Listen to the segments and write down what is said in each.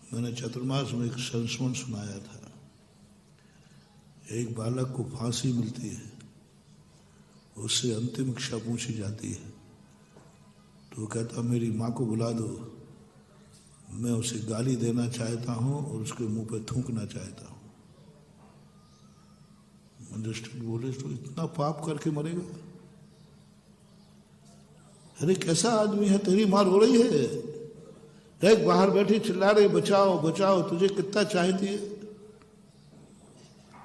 मैंने चतुर्मास में एक संस्मरण सुनाया था। एक बालक को फांसी मिलती है, उससे अंतिम इच्छा पूछी जाती है, तो वो कहता मेरी माँ को बुला दो, मैं उसे गाली देना चाहता हूँ और उसके मुंह पे थूकना चाहता हूँ। मजिस्ट्रेट बोले तो इतना पाप करके मरेगा? अरे कैसा आदमी है, तेरी मार हो रही है, देख बाहर बैठी चिल्ला रही बचाओ बचाओ, तुझे कितना चाहती है?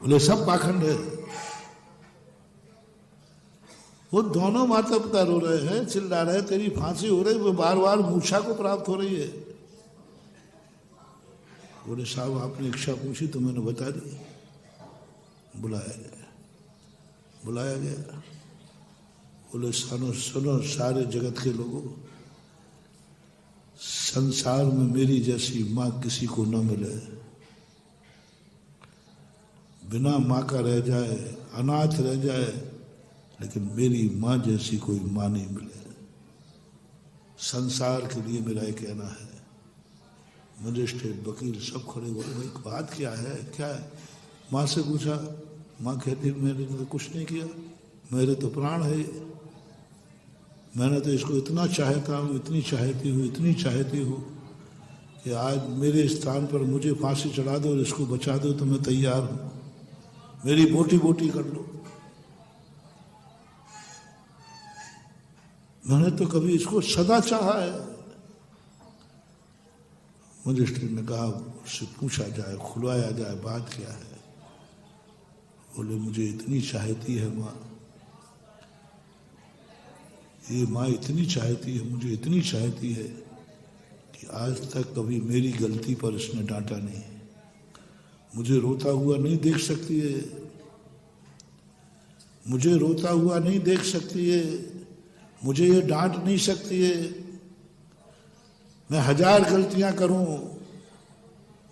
बोले सब पाखंड है। वो दोनों माता पिता रो रहे हैं, चिल्ला रहे हैं, तेरी फांसी हो रही, वो बार बार मूर्छा को प्राप्त हो रही है। बोले साहब आपने इच्छा पूछी तो मैंने बता दी। बुलाया गया। बोले सुनो सुनो सारे जगत के लोगों, संसार में मेरी जैसी माँ किसी को न मिले, बिना माँ का रह जाए, अनाथ रह जाए, लेकिन मेरी माँ जैसी कोई माँ नहीं मिले। संसार के लिए मेरा ये कहना है। मजिस्ट्रेट वकील सब खड़े हुए, भाई बात क्या है, क्या है? माँ से पूछा, माँ कहती मैंने तो कुछ नहीं किया, मेरे तो प्राण है, मैंने तो इसको इतना चाहता हूँ, इतनी चाहती हूँ कि आज मेरे स्थान पर मुझे फांसी चढ़ा दो और इसको बचा दो तो मैं तैयार हूँ, मेरी बोटी बोटी कर लो। मैंने तो कभी इसको सदा चाहा है। मजिस्ट्रेट ने कहा उससे पूछा जाए, खुलवाया जाए, बात क्या है? बोले मुझे इतनी चाहती है माँ, ये माँ इतनी चाहती है, मुझे इतनी चाहती है कि आज तक कभी मेरी गलती पर इसने डांटा नहीं, मुझे रोता हुआ नहीं देख सकती है, मुझे रोता हुआ नहीं देख सकती है, मुझे ये डांट नहीं सकती है। मैं 1000 गलतियां करूं,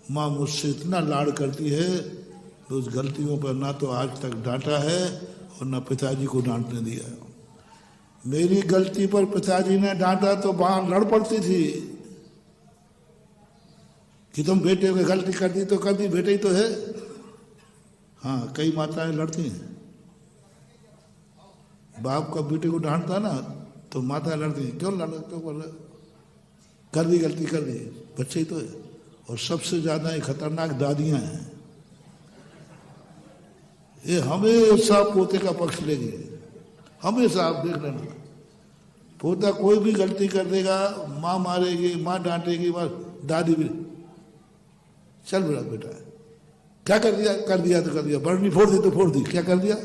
माँ मुझसे इतना लाड़ करती है तो उस गलतियों पर ना तो आज तक डांटा है और ना पिताजी को डांटने दिया। मेरी गलती पर पिताजी ने डांटा तो बाहर लड़ पड़ती थी कि तुम बेटे को गलती कर दी तो कर दी, बेटे ही तो है। हाँ, कई माताएं लड़ती हैं, बाप का बेटे को डांटता ना तो माता लड़ती है, क्यों लड़, क्यों कर दी, गलती कर दी, बच्चे ही तो है। और सबसे ज्यादा खतरनाक दादियां हैं, ये हमेशा पोते का पक्ष लेंगे, हमेशा। आप देख लेना, पोता कोई भी गलती कर देगा, माँ मारेगी, माँ डांटेगी, बस दादी भी चल मेरा बेटा क्या कर दिया, कर दिया तो कर दिया, बरनी फोड़ दी तो फोड़ दी, क्या कर दिया,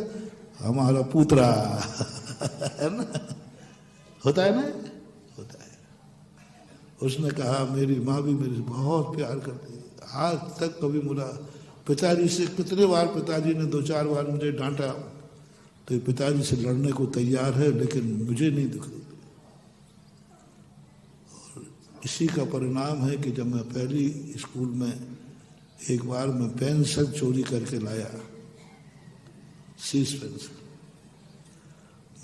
हमारा पुत्रा है ना, होता है ना, होता है। उसने कहा मेरी माँ भी मेरे से बहुत प्यार करती है, आज तक कभी मुझे पिताजी से, कितने बार पिताजी ने 2-4 बार मुझे डांटा तो पिताजी से लड़ने को तैयार है, लेकिन मुझे नहीं दिखती। और इसी का परिणाम है कि जब मैं पहली स्कूल में एक बार मैं पेंसिल चोरी करके लाया, सीस पेंसिल,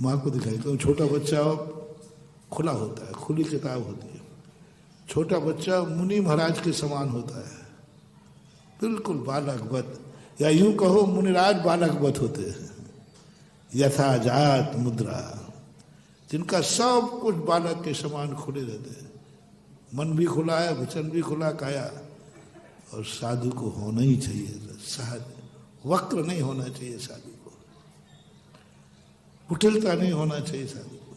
माँ को दिखाई, तो छोटा बच्चा खुला होता है, खुली किताब होती है, छोटा बच्चा मुनि महाराज के समान होता है, बिल्कुल बालकवत, या यूं कहो मुनिराज बालकवत होते हैं, यथा जात मुद्रा, जिनका सब कुछ बालक के समान खुले रहते हैं, मन भी खुला है, वचन भी खुला, काया। और साधु को होना ही चाहिए सहज, वक्र नहीं होना चाहिए साधु को, कुटिलता नहीं होना चाहिए साधु को।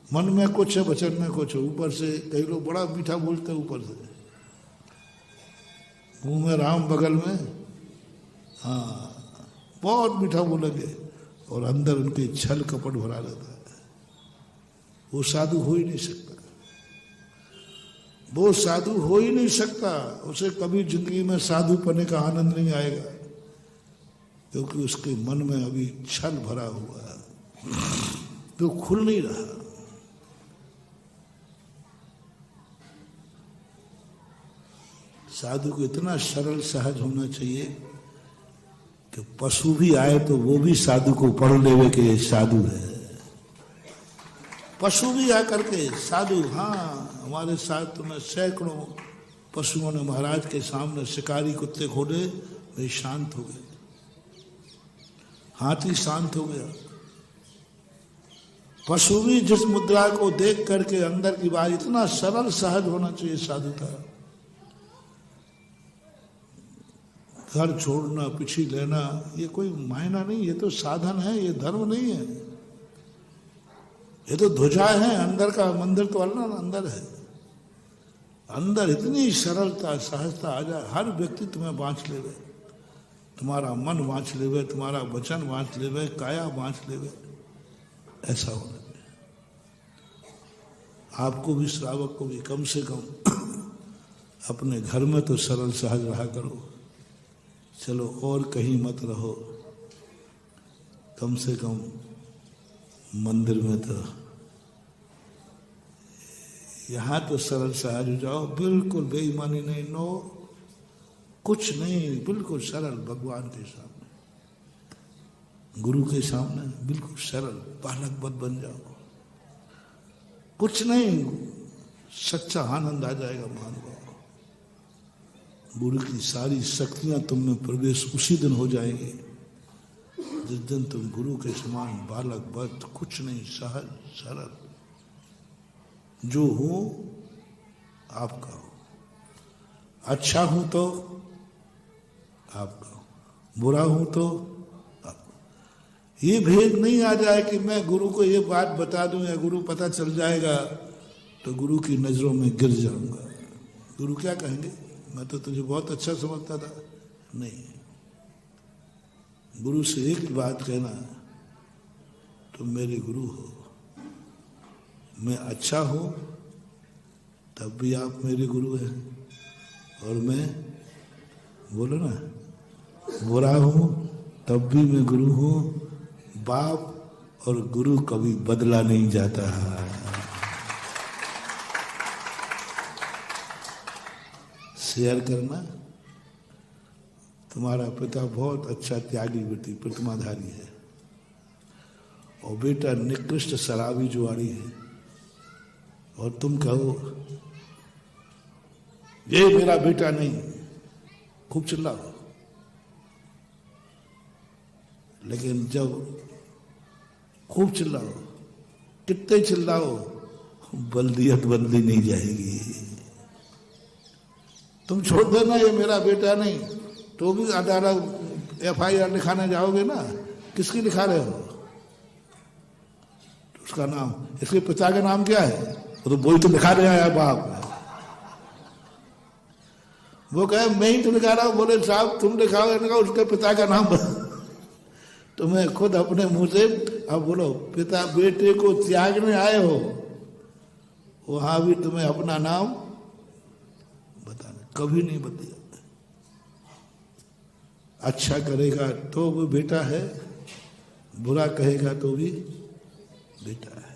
मन में कुछ है, वचन में कुछ है, ऊपर से कई लोग बड़ा मीठा बोलते हैं, ऊपर से मुंह में राम बगल में, हाँ बहुत मीठा बोलेंगे और अंदर उनके छल कपट भरा रहता है। वो साधु हो ही नहीं सकता, वो साधु हो ही नहीं सकता, उसे कभी जिंदगी में साधु पने का आनंद नहीं आएगा, क्योंकि उसके मन में अभी छल भरा हुआ है, तो खुल नहीं रहा। साधु को इतना सरल सहज होना चाहिए कि पशु भी आए तो वो भी साधु को पढ़ लेवे कि ये साधु है। पशु भी आकर के साधु, हाँ हमारे साथ तो मैं सैकड़ों पशुओं ने महाराज के सामने शिकारी कुत्ते खोले, वे शांत हो गए, हाथी शांत हो गया। पशु भी जिस मुद्रा को देख करके अंदर की बात, इतना सरल सहज होना चाहिए साधुता। घर छोड़ना, पीछे लेना, ये कोई मायना नहीं, ये तो साधन है, ये धर्म नहीं है, ये तो ध्वजा है। अंदर का मंदिर तो अल्लाह अंदर है। अंदर इतनी सरलता सहजता आ जाए, हर व्यक्ति तुम्हें बांच लेवे, तुम्हारा मन बांच लेवे, तुम्हारा वचन बांच लेवे, काया बांच लेवे, ऐसा होना चाहिए। आपको भी, श्रावक को भी कम से कम अपने घर में तो सरल सहज रहा करो। चलो और कहीं मत रहो, कम से कम मंदिर में तो, यहाँ तो सरल सहज हो जाओ, बिल्कुल बेईमानी नहीं, नो कुछ नहीं, बिल्कुल सरल भगवान के सामने, गुरु के सामने बिल्कुल सरल बालक बन जाओ, कुछ नहीं, सच्चा आनंद आ जाएगा। महानुभाव, गुरु की सारी शक्तियां तुम में प्रवेश उसी दिन हो जाएंगी जिस दिन तुम गुरु के समान बालक बद, कुछ नहीं, सहज सरल, जो हो आपका हो, अच्छा हूं तो आपका हो, बुरा हूं तो आपका। ये भेद नहीं आ जाए कि मैं गुरु को ये बात बता दूं या गुरु पता चल जाएगा तो गुरु की नजरों में गिर जाऊंगा, गुरु क्या कहेंगे, मैं तो तुझे बहुत अच्छा समझता था। नहीं, गुरु से एक बात कहना, तुम मेरे गुरु हो, मैं अच्छा हूं तब भी आप मेरे गुरु हैं, और मैं, बोलो ना, बुरा हूं तब भी मैं गुरु हूं। बाप और गुरु कभी बदला नहीं जाता है। शेयर करना, तुम्हारा पिता बहुत अच्छा त्यागी बेटी प्रतिमाधारी है, और बेटा निकृष्ट शराबी जुआरी है, और तुम कहो ये मेरा बेटा नहीं, खूब चिल्लाओ। लेकिन जब खूब चिल्लाओ, कितने चिल्लाओ, बल्दियत बदली नहीं जाएगी। तुम छोड़ देना ये मेरा बेटा नहीं, तो भी अदालत FIR लिखाने जाओगे ना, किसकी लिखा रहे हो, उसका नाम, इसके पिता का नाम क्या है, तो वही तो लिखा रहे हैं बाप। वो कहे मैं ही तो लिखा रहा हूं, बोले साहब तुम लिखाओगे, उसके पिता का नाम तुम्हें खुद अपने मुंह से, अब बोलो पिता बेटे को त्यागने आए हो, वहां भी तुम्हें अपना नाम बताना, कभी नहीं बदलेगा। अच्छा करेगा तो वो बेटा है, बुरा कहेगा तो भी बेटा है।